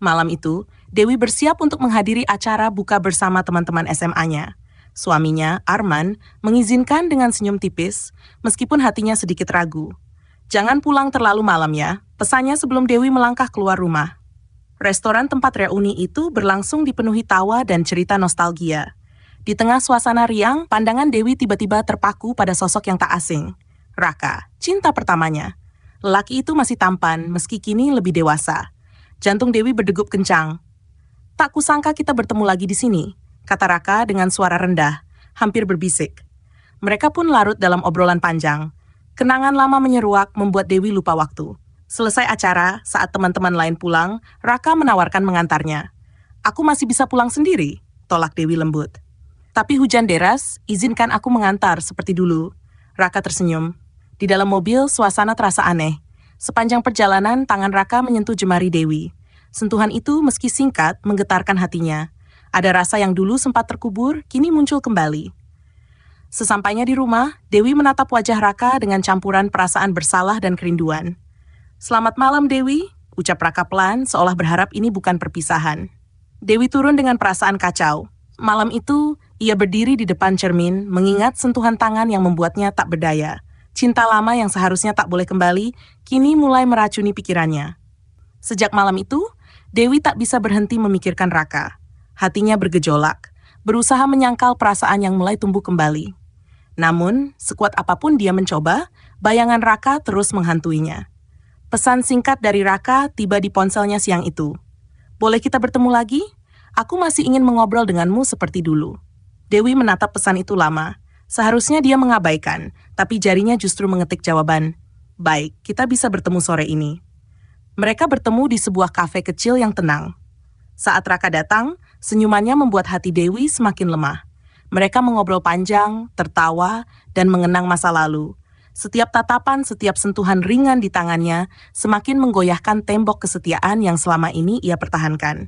Malam itu, Dewi bersiap untuk menghadiri acara buka bersama teman-teman SMA-nya. Suaminya, Arman, mengizinkan dengan senyum tipis, meskipun hatinya sedikit ragu. Jangan pulang terlalu malam ya, pesannya sebelum Dewi melangkah keluar rumah. Restoran tempat reuni itu berlangsung dipenuhi tawa dan cerita nostalgia. Di tengah suasana riang, pandangan Dewi tiba-tiba terpaku pada sosok yang tak asing. Raka, cinta pertamanya. Lelaki itu masih tampan, meski kini lebih dewasa. Jantung Dewi berdegup kencang. Tak kusangka kita bertemu lagi di sini, kata Raka dengan suara rendah, hampir berbisik. Mereka pun larut dalam obrolan panjang. Kenangan lama menyeruak membuat Dewi lupa waktu. Selesai acara, saat teman-teman lain pulang, Raka menawarkan mengantarnya. Aku masih bisa pulang sendiri, tolak Dewi lembut. Tapi hujan deras, izinkan aku mengantar seperti dulu. Raka tersenyum. Di dalam mobil, suasana terasa aneh. Sepanjang perjalanan, tangan Raka menyentuh jemari Dewi. Sentuhan itu meski singkat, menggetarkan hatinya. Ada rasa yang dulu sempat terkubur, kini muncul kembali. Sesampainya di rumah, Dewi menatap wajah Raka dengan campuran perasaan bersalah dan kerinduan. Selamat malam, Dewi, ucap Raka pelan, seolah berharap ini bukan perpisahan. Dewi turun dengan perasaan kacau. Malam itu, ia berdiri di depan cermin, mengingat sentuhan tangan yang membuatnya tak berdaya. Cinta lama yang seharusnya tak boleh kembali, kini mulai meracuni pikirannya. Sejak malam itu, Dewi tak bisa berhenti memikirkan Raka. Hatinya bergejolak, berusaha menyangkal perasaan yang mulai tumbuh kembali. Namun, sekuat apapun dia mencoba, bayangan Raka terus menghantuinya. Pesan singkat dari Raka tiba di ponselnya siang itu. Boleh kita bertemu lagi? Aku masih ingin mengobrol denganmu seperti dulu. Dewi menatap pesan itu lama. Seharusnya dia mengabaikan, tapi jarinya justru mengetik jawaban. Baik, kita bisa bertemu sore ini. Mereka bertemu di sebuah kafe kecil yang tenang. Saat Raka datang, senyumannya membuat hati Dewi semakin lemah. Mereka mengobrol panjang, tertawa, dan mengenang masa lalu. Setiap tatapan, setiap sentuhan ringan di tangannya semakin menggoyahkan tembok kesetiaan yang selama ini ia pertahankan.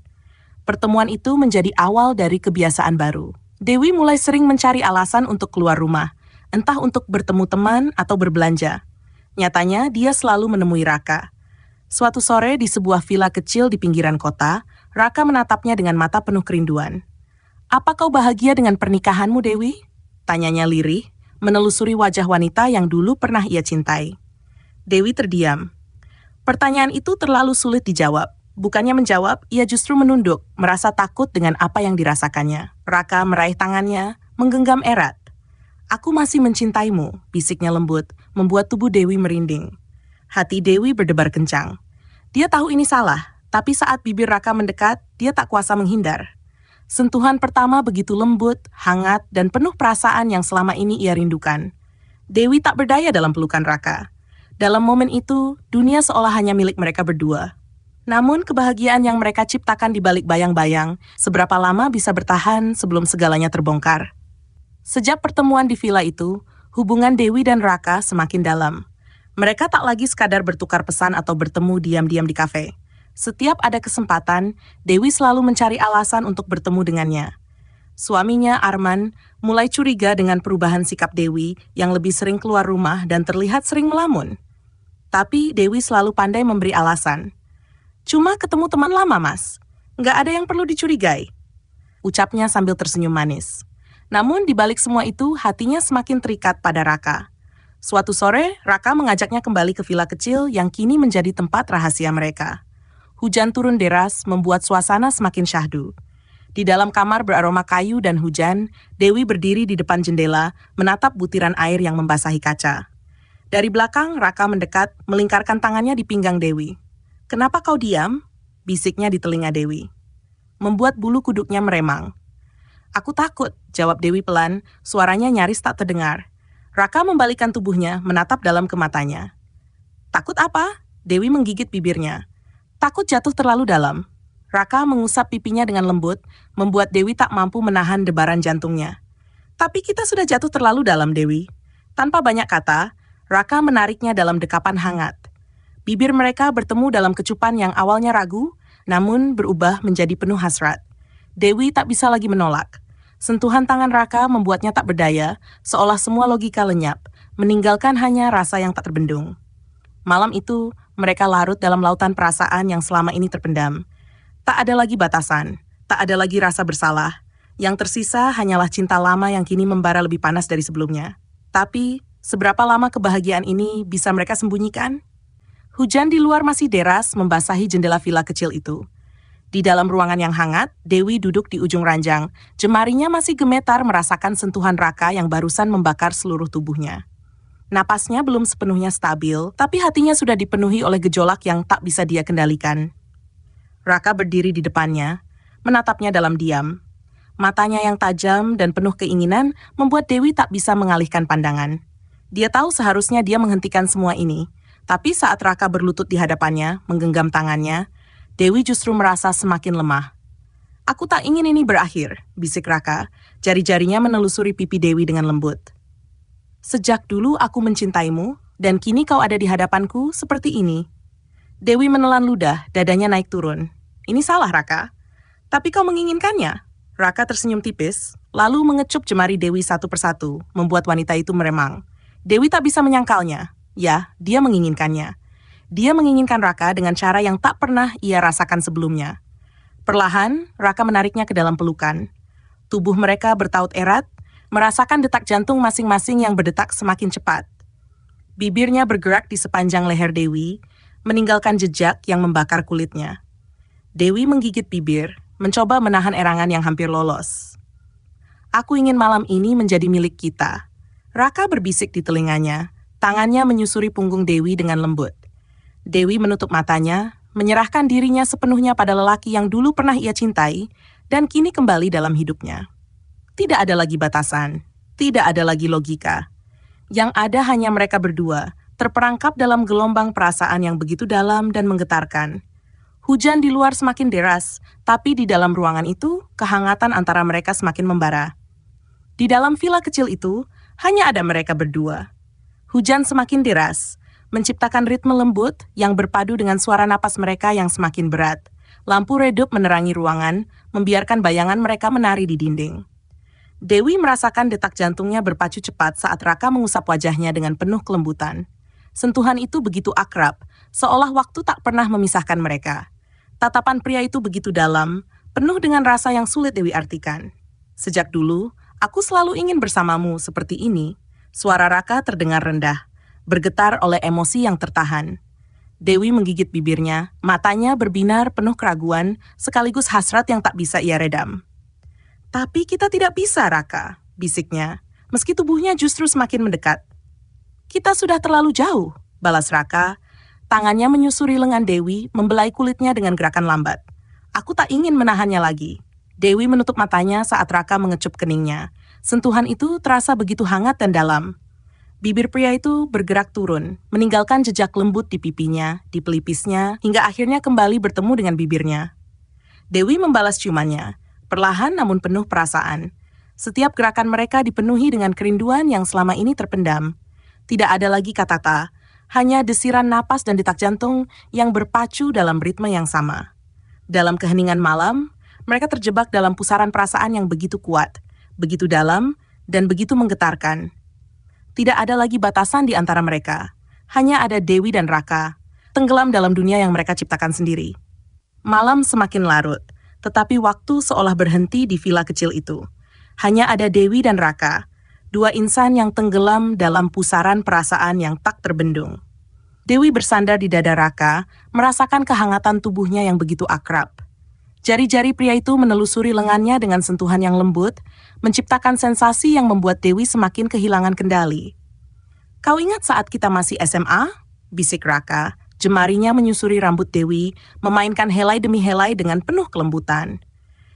Pertemuan itu menjadi awal dari kebiasaan baru. Dewi mulai sering mencari alasan untuk keluar rumah, entah untuk bertemu teman atau berbelanja. Nyatanya, dia selalu menemui Raka. Suatu sore di sebuah villa kecil di pinggiran kota, Raka menatapnya dengan mata penuh kerinduan. Apa kau bahagia dengan pernikahanmu, Dewi? Tanyanya lirih, menelusuri wajah wanita yang dulu pernah ia cintai. Dewi terdiam. Pertanyaan itu terlalu sulit dijawab. Bukannya menjawab, ia justru menunduk, merasa takut dengan apa yang dirasakannya. Raka meraih tangannya, menggenggam erat. Aku masih mencintaimu, bisiknya lembut, membuat tubuh Dewi merinding. Hati Dewi berdebar kencang. Dia tahu ini salah, tapi saat bibir Raka mendekat, dia tak kuasa menghindar. Sentuhan pertama begitu lembut, hangat, dan penuh perasaan yang selama ini ia rindukan. Dewi tak berdaya dalam pelukan Raka. Dalam momen itu, dunia seolah hanya milik mereka berdua. Namun kebahagiaan yang mereka ciptakan di balik bayang-bayang, seberapa lama bisa bertahan sebelum segalanya terbongkar. Sejak pertemuan di villa itu, hubungan Dewi dan Raka semakin dalam. Mereka tak lagi sekadar bertukar pesan atau bertemu diam-diam di kafe. Setiap ada kesempatan, Dewi selalu mencari alasan untuk bertemu dengannya. Suaminya, Arman, mulai curiga dengan perubahan sikap Dewi yang lebih sering keluar rumah dan terlihat sering melamun. Tapi Dewi selalu pandai memberi alasan. Cuma ketemu teman lama, Mas. Nggak ada yang perlu dicurigai. Ucapnya sambil tersenyum manis. Namun di balik semua itu, hatinya semakin terikat pada Raka. Suatu sore, Raka mengajaknya kembali ke villa kecil yang kini menjadi tempat rahasia mereka. Hujan turun deras membuat suasana semakin syahdu. Di dalam kamar beraroma kayu dan hujan, Dewi berdiri di depan jendela, menatap butiran air yang membasahi kaca. Dari belakang, Raka mendekat, melingkarkan tangannya di pinggang Dewi. Kenapa kau diam? Bisiknya di telinga Dewi. Membuat bulu kuduknya meremang. Aku takut, jawab Dewi pelan, suaranya nyaris tak terdengar. Raka membalikkan tubuhnya, menatap dalam ke matanya. Takut apa? Dewi menggigit bibirnya. Takut jatuh terlalu dalam. Raka mengusap pipinya dengan lembut, membuat Dewi tak mampu menahan debaran jantungnya. Tapi kita sudah jatuh terlalu dalam, Dewi. Tanpa banyak kata, Raka menariknya dalam dekapan hangat. Bibir mereka bertemu dalam kecupan yang awalnya ragu, namun berubah menjadi penuh hasrat. Dewi tak bisa lagi menolak. Sentuhan tangan Raka membuatnya tak berdaya, seolah semua logika lenyap, meninggalkan hanya rasa yang tak terbendung. Malam itu, mereka larut dalam lautan perasaan yang selama ini terpendam. Tak ada lagi batasan, tak ada lagi rasa bersalah. Yang tersisa hanyalah cinta lama yang kini membara lebih panas dari sebelumnya. Tapi, seberapa lama kebahagiaan ini bisa mereka sembunyikan? Hujan di luar masih deras membasahi jendela villa kecil itu. Di dalam ruangan yang hangat, Dewi duduk di ujung ranjang. Jemarinya masih gemetar merasakan sentuhan Raka yang barusan membakar seluruh tubuhnya. Napasnya belum sepenuhnya stabil, tapi hatinya sudah dipenuhi oleh gejolak yang tak bisa dia kendalikan. Raka berdiri di depannya, menatapnya dalam diam. Matanya yang tajam dan penuh keinginan membuat Dewi tak bisa mengalihkan pandangan. Dia tahu seharusnya dia menghentikan semua ini, tapi saat Raka berlutut di hadapannya, menggenggam tangannya, Dewi justru merasa semakin lemah. "Aku tak ingin ini berakhir," bisik Raka, jari-jarinya menelusuri pipi Dewi dengan lembut. "Sejak dulu aku mencintaimu, dan kini kau ada di hadapanku seperti ini." Dewi menelan ludah, dadanya naik turun. "Ini salah, Raka. Tapi kau menginginkannya." Raka tersenyum tipis, lalu mengecup jemari Dewi satu persatu, membuat wanita itu meremang. Dewi tak bisa menyangkalnya. Ya, dia menginginkannya. Dia menginginkan Raka dengan cara yang tak pernah ia rasakan sebelumnya. Perlahan, Raka menariknya ke dalam pelukan. Tubuh mereka bertaut erat, merasakan detak jantung masing-masing yang berdetak semakin cepat. Bibirnya bergerak di sepanjang leher Dewi, meninggalkan jejak yang membakar kulitnya. Dewi menggigit bibir, mencoba menahan erangan yang hampir lolos. "Aku ingin malam ini menjadi milik kita." Raka berbisik di telinganya, tangannya menyusuri punggung Dewi dengan lembut. Dewi menutup matanya, menyerahkan dirinya sepenuhnya pada lelaki yang dulu pernah ia cintai, dan kini kembali dalam hidupnya. Tidak ada lagi batasan, tidak ada lagi logika. Yang ada hanya mereka berdua, terperangkap dalam gelombang perasaan yang begitu dalam dan menggetarkan. Hujan di luar semakin deras, tapi di dalam ruangan itu, kehangatan antara mereka semakin membara. Di dalam villa kecil itu, hanya ada mereka berdua. Hujan semakin deras, menciptakan ritme lembut yang berpadu dengan suara napas mereka yang semakin berat. Lampu redup menerangi ruangan, membiarkan bayangan mereka menari di dinding. Dewi merasakan detak jantungnya berpacu cepat saat Raka mengusap wajahnya dengan penuh kelembutan. Sentuhan itu begitu akrab, seolah waktu tak pernah memisahkan mereka. Tatapan pria itu begitu dalam, penuh dengan rasa yang sulit Dewi artikan. "Sejak dulu, aku selalu ingin bersamamu seperti ini." Suara Raka terdengar rendah, bergetar oleh emosi yang tertahan. Dewi menggigit bibirnya, matanya berbinar penuh keraguan, sekaligus hasrat yang tak bisa ia redam. "Tapi kita tidak bisa, Raka," bisiknya, meski tubuhnya justru semakin mendekat. "Kita sudah terlalu jauh," balas Raka. Tangannya menyusuri lengan Dewi, membelai kulitnya dengan gerakan lambat. "Aku tak ingin menahannya lagi." Dewi menutup matanya saat Raka mengecup keningnya. Sentuhan itu terasa begitu hangat dan dalam. Bibir pria itu bergerak turun, meninggalkan jejak lembut di pipinya, di pelipisnya, hingga akhirnya kembali bertemu dengan bibirnya. Dewi membalas ciumannya, perlahan namun penuh perasaan. Setiap gerakan mereka dipenuhi dengan kerinduan yang selama ini terpendam. Tidak ada lagi kata-kata, hanya desiran napas dan detak jantung yang berpacu dalam ritme yang sama. Dalam keheningan malam, mereka terjebak dalam pusaran perasaan yang begitu kuat, begitu dalam, dan begitu menggetarkan. Tidak ada lagi batasan di antara mereka. Hanya ada Dewi dan Raka, tenggelam dalam dunia yang mereka ciptakan sendiri. Malam semakin larut, tetapi waktu seolah berhenti di villa kecil itu. Hanya ada Dewi dan Raka, dua insan yang tenggelam dalam pusaran perasaan yang tak terbendung. Dewi bersandar di dada Raka, merasakan kehangatan tubuhnya yang begitu akrab. Jari-jari pria itu menelusuri lengannya dengan sentuhan yang lembut, menciptakan sensasi yang membuat Dewi semakin kehilangan kendali. "Kau ingat saat kita masih SMA?" bisik Raka, jemarinya menyusuri rambut Dewi, memainkan helai demi helai dengan penuh kelembutan.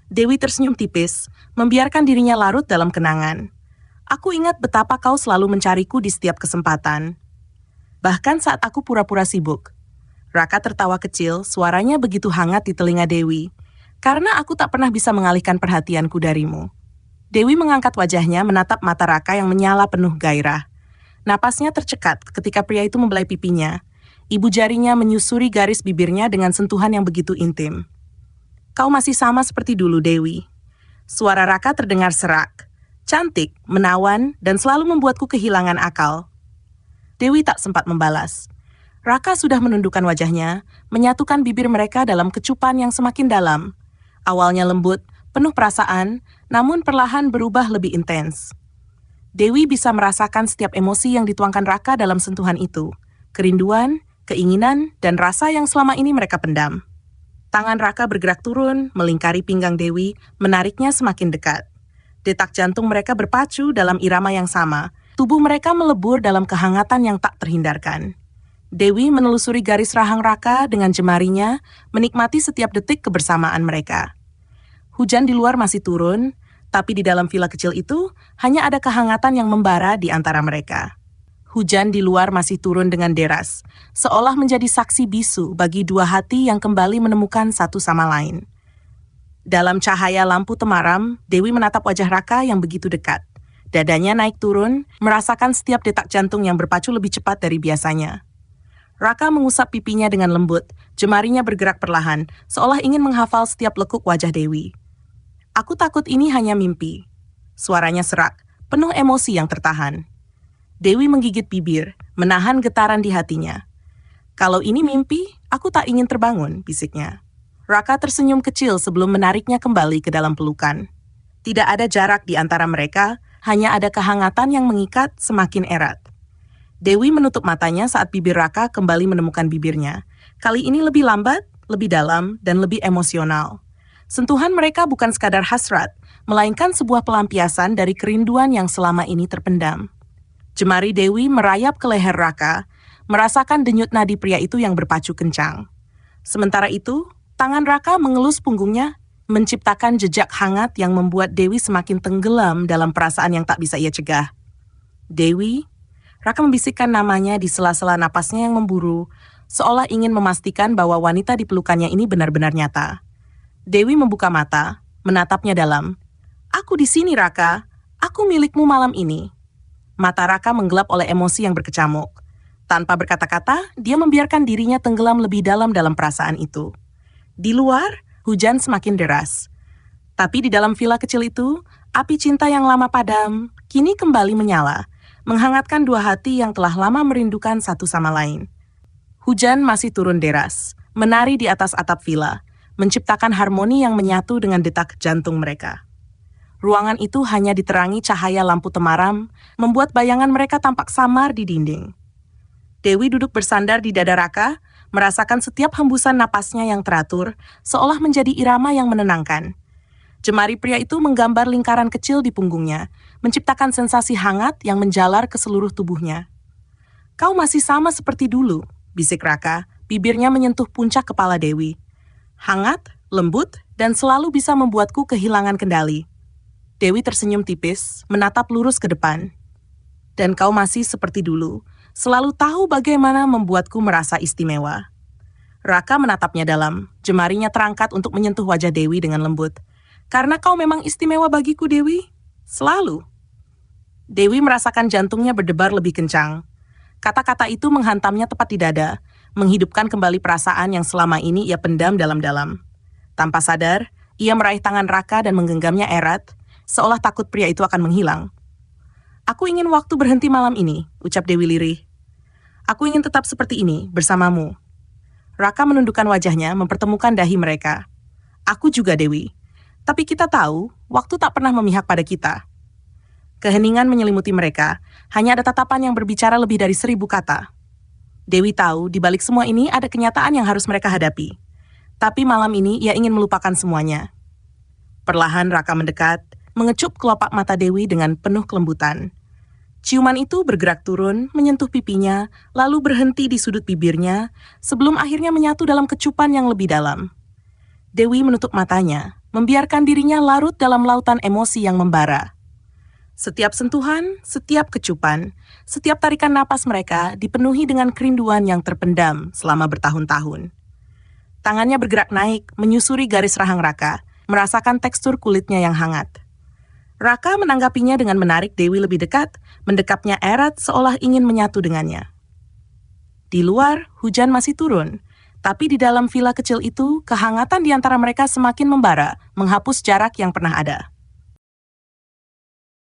Dewi tersenyum tipis, membiarkan dirinya larut dalam kenangan. "Aku ingat betapa kau selalu mencariku di setiap kesempatan. Bahkan saat aku pura-pura sibuk." Raka tertawa kecil, suaranya begitu hangat di telinga Dewi. "Karena aku tak pernah bisa mengalihkan perhatianku darimu." Dewi mengangkat wajahnya menatap mata Raka yang menyala penuh gairah. Napasnya tercekat ketika pria itu membelai pipinya. Ibu jarinya menyusuri garis bibirnya dengan sentuhan yang begitu intim. "Kau masih sama seperti dulu, Dewi." Suara Raka terdengar serak, cantik, menawan, dan selalu membuatku kehilangan akal. Dewi tak sempat membalas. Raka sudah menundukkan wajahnya, menyatukan bibir mereka dalam kecupan yang semakin dalam. Awalnya lembut, penuh perasaan, namun perlahan berubah lebih intens. Dewi bisa merasakan setiap emosi yang dituangkan Raka dalam sentuhan itu. Kerinduan, keinginan, dan rasa yang selama ini mereka pendam. Tangan Raka bergerak turun, melingkari pinggang Dewi, menariknya semakin dekat. Detak jantung mereka berpacu dalam irama yang sama. Tubuh mereka melebur dalam kehangatan yang tak terhindarkan. Dewi menelusuri garis rahang Raka dengan jemarinya, menikmati setiap detik kebersamaan mereka. Hujan di luar masih turun, tapi di dalam villa kecil itu hanya ada kehangatan yang membara di antara mereka. Hujan di luar masih turun dengan deras, seolah menjadi saksi bisu bagi dua hati yang kembali menemukan satu sama lain. Dalam cahaya lampu temaram, Dewi menatap wajah Raka yang begitu dekat. Dadanya naik turun, merasakan setiap detak jantung yang berpacu lebih cepat dari biasanya. Raka mengusap pipinya dengan lembut, jemarinya bergerak perlahan, seolah ingin menghafal setiap lekuk wajah Dewi. "Aku takut ini hanya mimpi." Suaranya serak, penuh emosi yang tertahan. Dewi menggigit bibir, menahan getaran di hatinya. "Kalau ini mimpi, aku tak ingin terbangun," bisiknya. Raka tersenyum kecil sebelum menariknya kembali ke dalam pelukan. Tidak ada jarak di antara mereka, hanya ada kehangatan yang mengikat semakin erat. Dewi menutup matanya saat bibir Raka kembali menemukan bibirnya. Kali ini lebih lambat, lebih dalam, dan lebih emosional. Sentuhan mereka bukan sekadar hasrat, melainkan sebuah pelampiasan dari kerinduan yang selama ini terpendam. Jemari Dewi merayap ke leher Raka, merasakan denyut nadi pria itu yang berpacu kencang. Sementara itu, tangan Raka mengelus punggungnya, menciptakan jejak hangat yang membuat Dewi semakin tenggelam dalam perasaan yang tak bisa ia cegah. "Dewi," Raka membisikkan namanya di sela-sela napasnya yang memburu, seolah ingin memastikan bahwa wanita di pelukannya ini benar-benar nyata. Dewi membuka mata, menatapnya dalam. "Aku di sini, Raka. Aku milikmu malam ini." Mata Raka menggelap oleh emosi yang berkecamuk. Tanpa berkata-kata, dia membiarkan dirinya tenggelam lebih dalam perasaan itu. Di luar, hujan semakin deras. Tapi di dalam villa kecil itu, api cinta yang lama padam, kini kembali menyala, menghangatkan dua hati yang telah lama merindukan satu sama lain. Hujan masih turun deras, menari di atas atap villa, menciptakan harmoni yang menyatu dengan detak jantung mereka. Ruangan itu hanya diterangi cahaya lampu temaram, membuat bayangan mereka tampak samar di dinding. Dewi duduk bersandar di dada Raka, merasakan setiap hembusan napasnya yang teratur, seolah menjadi irama yang menenangkan. Jemari pria itu menggambar lingkaran kecil di punggungnya, menciptakan sensasi hangat yang menjalar ke seluruh tubuhnya. "Kau masih sama seperti dulu," bisik Raka, bibirnya menyentuh puncak kepala Dewi. "Hangat, lembut, dan selalu bisa membuatku kehilangan kendali." Dewi tersenyum tipis, menatap lurus ke depan. "Dan kau masih seperti dulu, selalu tahu bagaimana membuatku merasa istimewa." Raka menatapnya dalam, jemarinya terangkat untuk menyentuh wajah Dewi dengan lembut. "Karena kau memang istimewa bagiku, Dewi. Selalu." Dewi merasakan jantungnya berdebar lebih kencang. Kata-kata itu menghantamnya tepat di dada, menghidupkan kembali perasaan yang selama ini ia pendam dalam-dalam. Tanpa sadar, ia meraih tangan Raka dan menggenggamnya erat, seolah takut pria itu akan menghilang. "Aku ingin waktu berhenti malam ini," ucap Dewi lirih. "Aku ingin tetap seperti ini, bersamamu." Raka menundukkan wajahnya, mempertemukan dahi mereka. "Aku juga, Dewi. Tapi kita tahu, waktu tak pernah memihak pada kita." Keheningan menyelimuti mereka, hanya ada tatapan yang berbicara lebih dari 1000 kata. Dewi tahu, di balik semua ini ada kenyataan yang harus mereka hadapi. Tapi malam ini ia ingin melupakan semuanya. Perlahan Raka mendekat, mengecup kelopak mata Dewi dengan penuh kelembutan. Ciuman itu bergerak turun, menyentuh pipinya, lalu berhenti di sudut bibirnya, sebelum akhirnya menyatu dalam kecupan yang lebih dalam. Dewi menutup matanya, membiarkan dirinya larut dalam lautan emosi yang membara. Setiap sentuhan, setiap kecupan, setiap tarikan napas mereka dipenuhi dengan kerinduan yang terpendam selama bertahun-tahun. Tangannya bergerak naik, menyusuri garis rahang Raka, merasakan tekstur kulitnya yang hangat. Raka menanggapinya dengan menarik Dewi lebih dekat, mendekapnya erat seolah ingin menyatu dengannya. Di luar, hujan masih turun, tapi di dalam villa kecil itu, kehangatan di antara mereka semakin membara, menghapus jarak yang pernah ada.